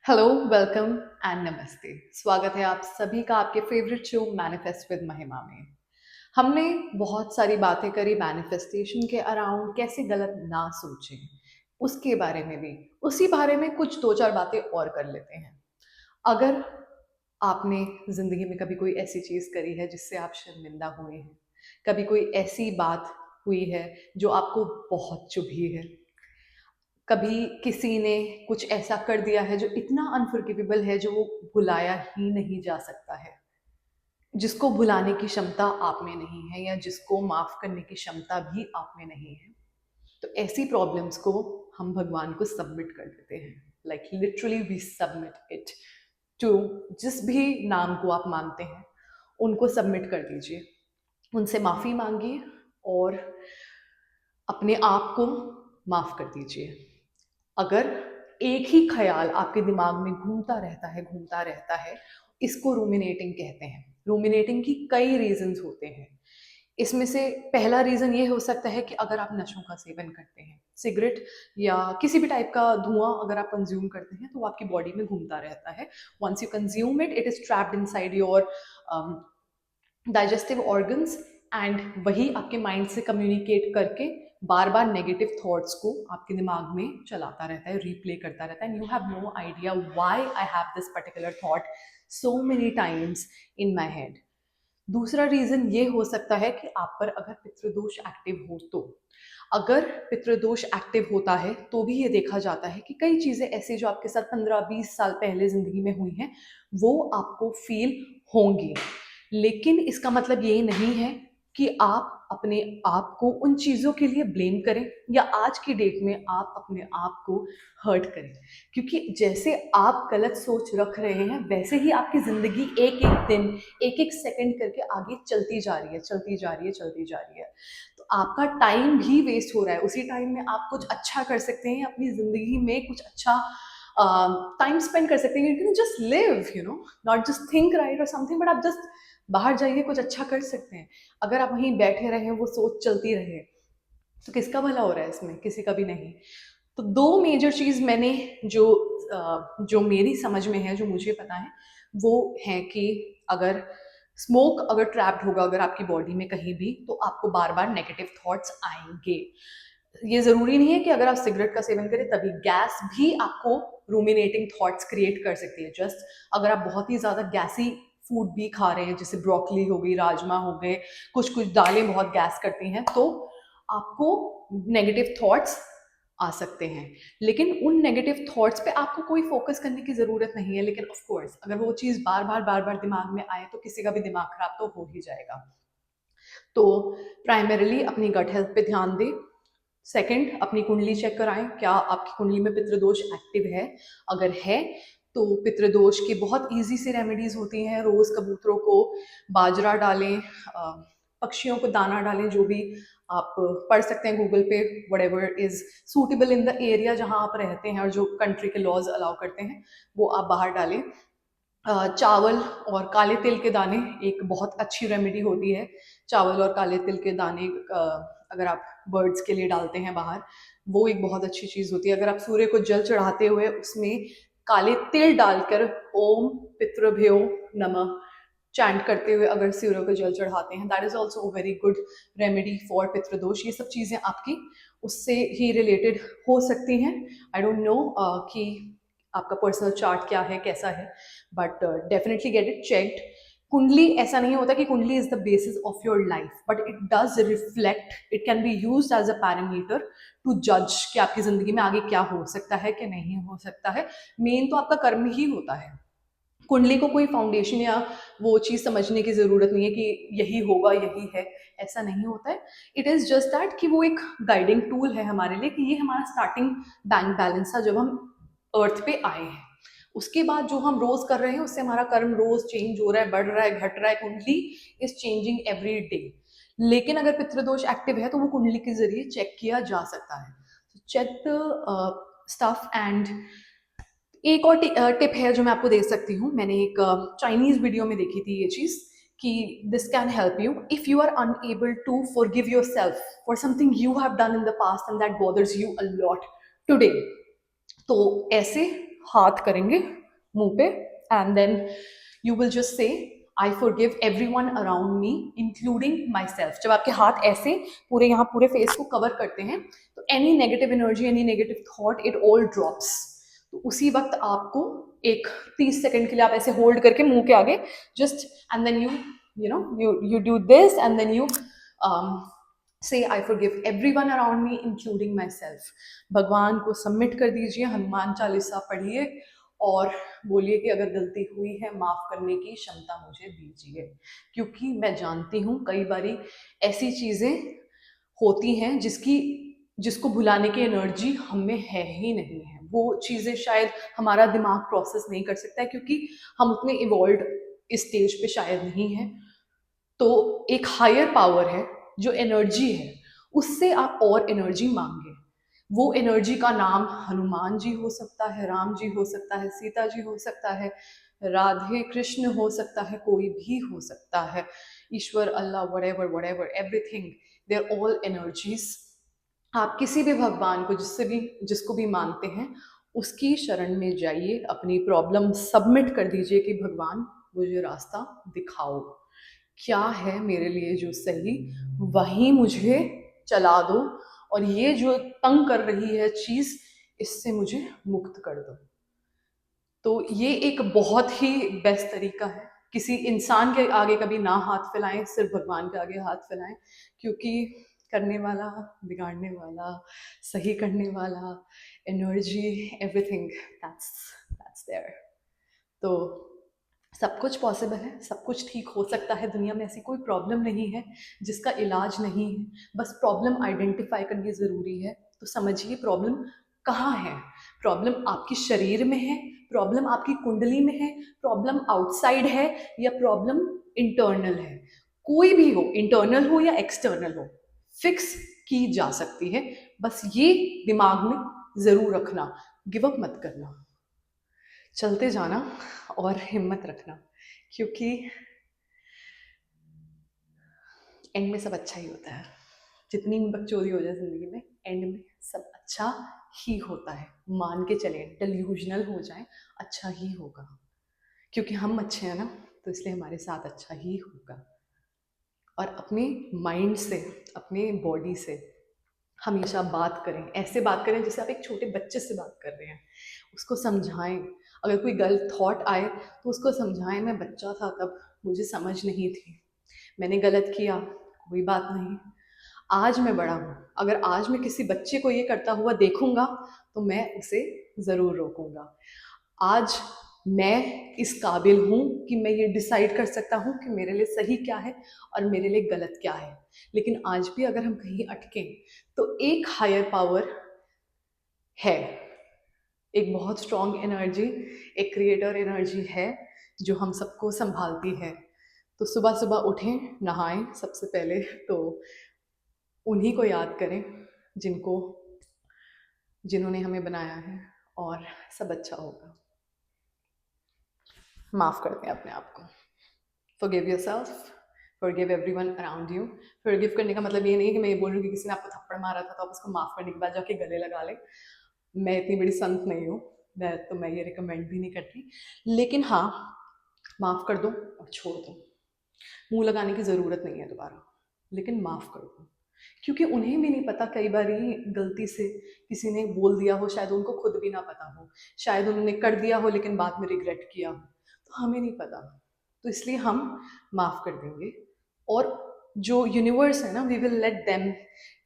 Hello, welcome and नमस्ते। स्वागत है आप सभी का आपके फेवरेट शो मैनिफेस्ट विद महिमा में। हमने बहुत सारी बातें करी मैनिफेस्टेशन के अराउंड, कैसे गलत ना सोचें, उसके बारे में भी। उसी बारे में कुछ दो चार बातें और कर लेते हैं। अगर आपने ज़िंदगी में कभी कोई ऐसी चीज़ करी है जिससे आप शर्मिंदा हुए हैं, कभी कोई ऐसी बात हुई है जो आपको बहुत चुभी है, कभी किसी ने कुछ ऐसा कर दिया है जो इतना अनफॉरगिवेबल है जो वो भुलाया ही नहीं जा सकता है, जिसको भुलाने की क्षमता आप में नहीं है या जिसको माफ करने की क्षमता भी आप में नहीं है, तो ऐसी प्रॉब्लम्स को हम भगवान को सबमिट कर देते हैं। Like literally we submit it to, जिस भी नाम को आप मानते हैं उनको सबमिट कर दीजिए, उनसे माफ़ी मांगिए और अपने आप को माफ़ कर दीजिए। अगर एक ही ख्याल आपके दिमाग में घूमता रहता है, इसको रूमिनेटिंग कहते हैं। रूमिनेटिंग की कई रीजंस होते हैं। इसमें से पहला रीजन ये हो सकता है कि अगर आप नशों का सेवन करते हैं, सिगरेट या किसी भी टाइप का धुआं अगर आप कंज्यूम करते हैं तो वो आपकी बॉडी में घूमता रहता है। Once you consume it, it is trapped inside your digestive organs, and वही आपके माइंड से कम्युनिकेट करके बार बार नेगेटिव थॉट्स को आपके दिमाग में चलाता रहता है, रिप्ले करता रहता है। And you have no idea why I have this particular thought so many times in my head. दूसरा रीजन ये हो सकता है कि आप पर अगर पितृदोष एक्टिव हो तो, अगर पितृदोष एक्टिव होता है तो भी ये देखा जाता है कि कई चीजें ऐसी जो आपके साथ 15-20 साल पहले जिंदगी में हुई हैं वो आपको फील होंगी, लेकिन इसका मतलब ये नहीं है कि आप अपने आप को उन चीजों के लिए ब्लेम करें या आज की डेट में आप अपने आप को हर्ट करें, क्योंकि जैसे आप गलत सोच रख रहे हैं वैसे ही आपकी जिंदगी एक एक दिन, एक एक सेकंड करके आगे चलती जा रही है, चलती जा रही है, चलती जा रही है। तो आपका टाइम भी वेस्ट हो रहा है। उसी टाइम में आप कुछ अच्छा कर सकते हैं, अपनी जिंदगी में कुछ अच्छा टाइम स्पेंड कर सकते हैं। You can just live, you know, not just think right और समथिंग, बट आप जस्ट बाहर जाइए, कुछ अच्छा कर सकते हैं। अगर आप वहीं बैठे रहे, वो सोच चलती रहे, तो किसका भला हो रहा है इसमें? किसी का भी नहीं। तो दो मेजर चीज मैंने जो मेरी समझ में है, जो मुझे पता है, वो है कि अगर स्मोक अगर ट्रैप्ड होगा अगर आपकी बॉडी में कहीं भी, तो आपको बार बार नेगेटिव थॉट्स आएंगे। ये जरूरी नहीं है कि अगर आप सिगरेट का सेवन करें तभी, गैस भी आपको रूमिनेटिंग थॉट्स क्रिएट कर सकती है। जस्ट अगर आप बहुत ही ज्यादा गैसी फूड भी खा रहे हैं, जैसे ब्रोकली हो गई, राजमा हो गए, कुछ कुछ दालें बहुत गैस करती हैं, तो आपको नेगेटिव थॉट्स आ सकते हैं। लेकिन उन नेगेटिव थॉट्स पे आपको कोई फोकस करने की जरूरत नहीं है। लेकिन ऑफ कोर्स अगर वो चीज बार बार दिमाग में आए तो किसी का भी दिमाग खराब तो हो ही जाएगा। तो प्राइमरीली अपनी गट हेल्थ पे ध्यान दें। सेकंड, अपनी कुंडली चेक कराएं, क्या आपकी कुंडली में पितृदोष एक्टिव है। अगर है तो पितृदोष की बहुत इजी से रेमेडीज होती हैं। रोज कबूतरों को बाजरा डालें, पक्षियों को दाना डालें, जो भी आप पढ़ सकते हैं गूगल पे, what ever is suitable in the area जहां आप रहते हैं और जो कंट्री के लॉज अलाउ करते हैं वो आप बाहर डालें। चावल और काले तिल के दाने एक बहुत अच्छी रेमेडी होती है। चावल और काले तिल के दाने अगर आप बर्ड्स के लिए डालते हैं बाहर, वो एक बहुत अच्छी चीज होती है। अगर आप सूर्य को जल चढ़ाते हुए उसमें काले तिल डालकर ओम पितृभ्यो नमः चैंट करते हुए अगर सूर्य को जल चढ़ाते हैं, that is also very good remedy for पितृदोष। ये सब चीजें आपकी उससे ही रिलेटेड हो सकती हैं। आई डोंट नो कि आपका पर्सनल चार्ट क्या है, कैसा है, but definitely get it checked. कुंडली, ऐसा नहीं होता कि कुंडली is the basis of your life, but it does reflect, it can be used as a parameter to जज कि आपकी जिंदगी में आगे क्या हो सकता है, क्या नहीं हो सकता है। मेन तो आपका कर्म ही होता है। कुंडली को कोई फाउंडेशन या वो चीज समझने की जरूरत नहीं है कि यही होगा, यही है, ऐसा नहीं होता है। इट इज जस्ट दैट कि वो एक गाइडिंग टूल है हमारे लिए, कि ये हमारा स्टार्टिंग बैंक बैलेंस था जब हम अर्थ पे आए हैं। उसके बाद जो हम रोज कर रहे हैं उससे हमारा कर्म रोज चेंज हो रहा है, बढ़ रहा है, घट रहा है। कुंडली इज चेंजिंग एवरी डे। लेकिन अगर पितृदोष एक्टिव है तो वो कुंडली के जरिए चेक किया जा सकता है। Check the stuff. एंड एक और टिप है जो मैं आपको दे सकती हूँ। मैंने एक चाइनीज वीडियो में देखी थी ये चीज, कि this can help you if you are unable to forgive yourself for something you have done in the past and that bothers you a lot today. तो ऐसे हाथ करेंगे मुंह पे and then you will just say I forgive everyone around me including myself. जब आपके हाथ ऐसे पूरे यहाँ पूरे फेस को कवर करते हैं तो any negative energy, any negative thought, it all drops. तो उसी वक्त आपको एक 30 सेकंड के लिए आप ऐसे होल्ड करके मुंह के आगे just and then you do this and then you say I forgive everyone around me including myself। भगवान को सबमिट कर दीजिए, हनुमान चालीसा पढ़िए और बोलिए कि अगर गलती हुई है माफ करने की क्षमता मुझे दीजिए, क्योंकि मैं जानती हूँ कई बारी ऐसी चीजें होती हैं जिसको भुलाने की एनर्जी हम में है ही नहीं है। वो चीजें शायद हमारा दिमाग प्रोसेस नहीं कर सकता है क्योंकि हम उतने इवॉल्व इस स्टेज पे शायद नहीं है। तो एक हायर पावर है जो एनर्जी है, उससे आप और एनर्जी मांगे। वो एनर्जी का नाम हनुमान जी हो सकता है, राम जी हो सकता है, सीता जी हो सकता है, राधे कृष्ण हो सकता है, कोई भी हो सकता है, ईश्वर, Allah, whatever everything, they are all energies. आप किसी भी भगवान को जिसको भी मानते हैं उसकी शरण में जाइए, अपनी प्रॉब्लम सबमिट कर दीजिए कि भगवान मुझे रास्ता दिखाओ, क्या है मेरे लिए जो सही वही मुझे चला दो, और ये जो तंग कर रही है चीज इससे मुझे मुक्त कर दो। तो ये एक बहुत ही बेस्ट तरीका है। किसी इंसान के आगे कभी ना हाथ फैलाएं, सिर्फ भगवान के आगे हाथ फैलाएं, क्योंकि करने वाला, बिगाड़ने वाला, सही करने वाला, एनर्जी, एवरीथिंग दैट्स देयर। तो सब कुछ पॉसिबल है, सब कुछ ठीक हो सकता है। दुनिया में ऐसी कोई प्रॉब्लम नहीं है जिसका इलाज नहीं है, बस प्रॉब्लम आइडेंटिफाई करनी ज़रूरी है। तो समझिए प्रॉब्लम कहाँ है। प्रॉब्लम आपके शरीर में है, प्रॉब्लम आपकी कुंडली में है, प्रॉब्लम आउटसाइड है, या प्रॉब्लम इंटरनल है। कोई भी हो, इंटरनल हो या एक्सटर्नल हो, फिक्स की जा सकती है। बस ये दिमाग में ज़रूर रखना, गिव अप मत करना, चलते जाना और हिम्मत रखना, क्योंकि एंड में सब अच्छा ही होता है। जितनी बकचोदी हो जाए जिंदगी में, एंड में सब अच्छा ही होता है। मान के चले, डिल्यूजनल हो जाए, अच्छा ही होगा, क्योंकि हम अच्छे हैं ना, तो इसलिए हमारे साथ अच्छा ही होगा। और अपने माइंड से, अपने बॉडी से हमेशा बात करें, ऐसे बात करें जैसे आप एक छोटे बच्चे से बात कर रहे हैं। उसको समझाएं, अगर कोई गलत थॉट आए तो उसको समझाएं, मैं बच्चा था तब, मुझे समझ नहीं थी, मैंने गलत किया, कोई बात नहीं, आज मैं बड़ा हूँ, अगर आज मैं किसी बच्चे को ये करता हुआ देखूंगा तो मैं उसे ज़रूर रोकूंगा। आज मैं इस काबिल हूँ कि मैं ये डिसाइड कर सकता हूँ कि मेरे लिए सही क्या है और मेरे लिए गलत क्या है। लेकिन आज भी अगर हम कहीं अटकें तो एक हायर पावर है, एक बहुत स्ट्रॉन्ग एनर्जी, एक क्रिएटर एनर्जी है जो हम सबको संभालती है। तो सुबह सुबह उठें, नहाएं सबसे पहले तो उन्हीं को याद करें जिन्होंने हमें बनाया है, और सब अच्छा होगा। माफ़ कर दें अपने आप को, forgive yourself, forgive everyone around you. Forgive करने का मतलब ये नहीं कि मैं ये बोल रही हूँ कि किसी ने आपको थप्पड़ मारा था तो आप उसको माफ़ करने के बाद जाके गले लगा लें। मैं इतनी बड़ी संत नहीं हूँ, मैं ये रिकमेंड भी नहीं करती, लेकिन हाँ, माफ़ कर दो और छोड़ दो। मुंह लगाने की ज़रूरत नहीं है दोबारा, लेकिन माफ़ कर दो, क्योंकि उन्हें भी नहीं पता, कई बार गलती से किसी ने बोल दिया हो, शायद उनको खुद भी ना पता हो, शायद उन्होंने कर दिया हो लेकिन बाद में रिग्रेट किया हो, तो हमें नहीं पता। तो इसलिए हम माफ़ कर देंगे, और जो यूनिवर्स है ना, we will let them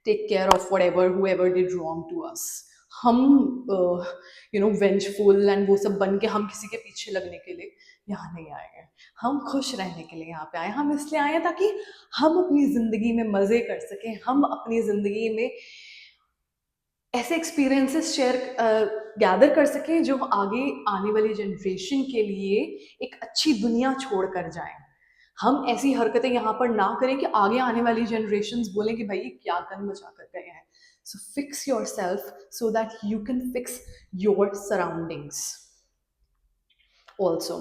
take care of whatever whoever did wrong to us. हम वेंजफुल एंड वो सब बन के हम किसी के पीछे लगने के लिए यहाँ नहीं आए हैं। हम खुश रहने के लिए यहाँ पे आए। हम इसलिए आए हैं ताकि हम अपनी ज़िंदगी में मज़े कर सकें, हम अपनी ज़िंदगी में ऐसे एक्सपीरियंसेस शेयर गैदर कर सकें जो आगे आने वाली जनरेशन के लिए एक अच्छी दुनिया छोड़ कर जाएं। हम ऐसी हरकतें यहाँ पर ना करें कि आगे आने वाली जनरेशन्स बोलें कि भाई क्या गन मचा कर गए हैं। So fix your self so that you can fix your surroundings also.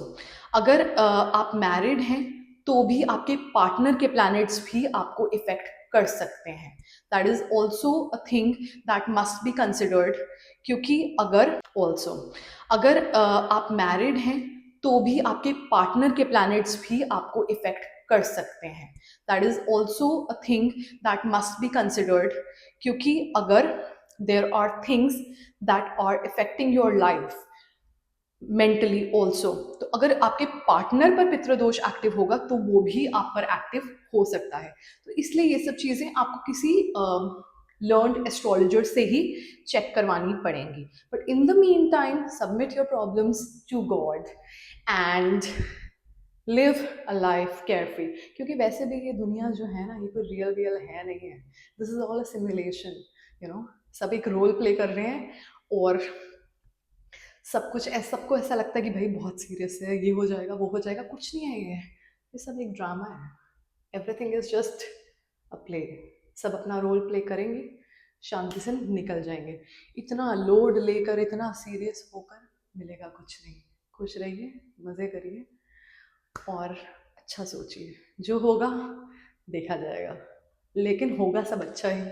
अगर आप मैरिड हैं तो भी आपके पार्टनर के प्लैनेट्स भी आपको इफेक्ट कर सकते हैं. That is also a thing that must be considered. क्योंकि अगर आप मैरिड हैं तो भी आपके पार्टनर के प्लैनेट्स भी आपको इफेक्ट कर सकते हैं. That is also a thing that must be considered. क्योंकि अगर there are things that are affecting your life mentally also, तो अगर आपके पार्टनर पर पितृदोष एक्टिव होगा तो वो भी आप पर एक्टिव हो सकता है. तो इसलिए ये सब चीजें आपको किसी लर्नड एस्ट्रोलॉजर से ही चेक करवानी पड़ेंगी. But in the meantime submit your problems to God and live a life carefree. क्योंकि वैसे भी ये दुनिया जो है ना, ये कोई रियल रियल है नहीं है. This is all a simulation. You know, सब एक रोल प्ले कर रहे हैं और सबको ऐसा लगता है कि भाई बहुत सीरियस है, ये हो जाएगा वो हो जाएगा. कुछ नहीं है ये सब एक ड्रामा है. Everything is just a play. सब अपना रोल प्ले करेंगे, शांति से निकल जाएंगे. इतना लोड लेकर, इतना सीरियस होकर मिलेगा कुछ नहीं. खुश रहिए, मज़े करिए और अच्छा सोचिए. जो होगा देखा जाएगा, लेकिन होगा सब अच्छा ही.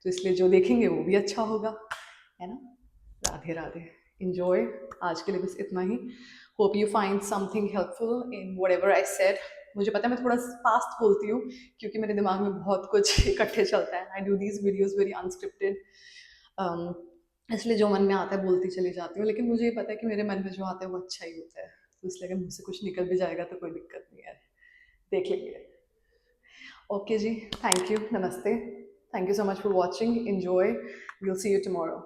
तो इसलिए जो देखेंगे वो भी अच्छा होगा, है ना. राधे राधे. इंजॉय. आज के लिए बस इतना ही. Hope you find something helpful in whatever I said. मुझे पता है मैं थोड़ा फास्ट बोलती हूँ क्योंकि मेरे दिमाग में बहुत कुछ इकट्ठे चलता है. I do these videos very unscripted. इसलिए जो मन में आता है बोलती चली जाती हूँ. लेकिन मुझे ये पता है कि मेरे मन में जो आता है वो अच्छा ही होता है. तो इसलिए अगर मुझसे कुछ निकल भी जाएगा तो कोई दिक्कत नहीं है, देख लेंगे. ओके जी, थैंक यू, नमस्ते. Thank you so much for watching. Enjoy. We'll see you tomorrow.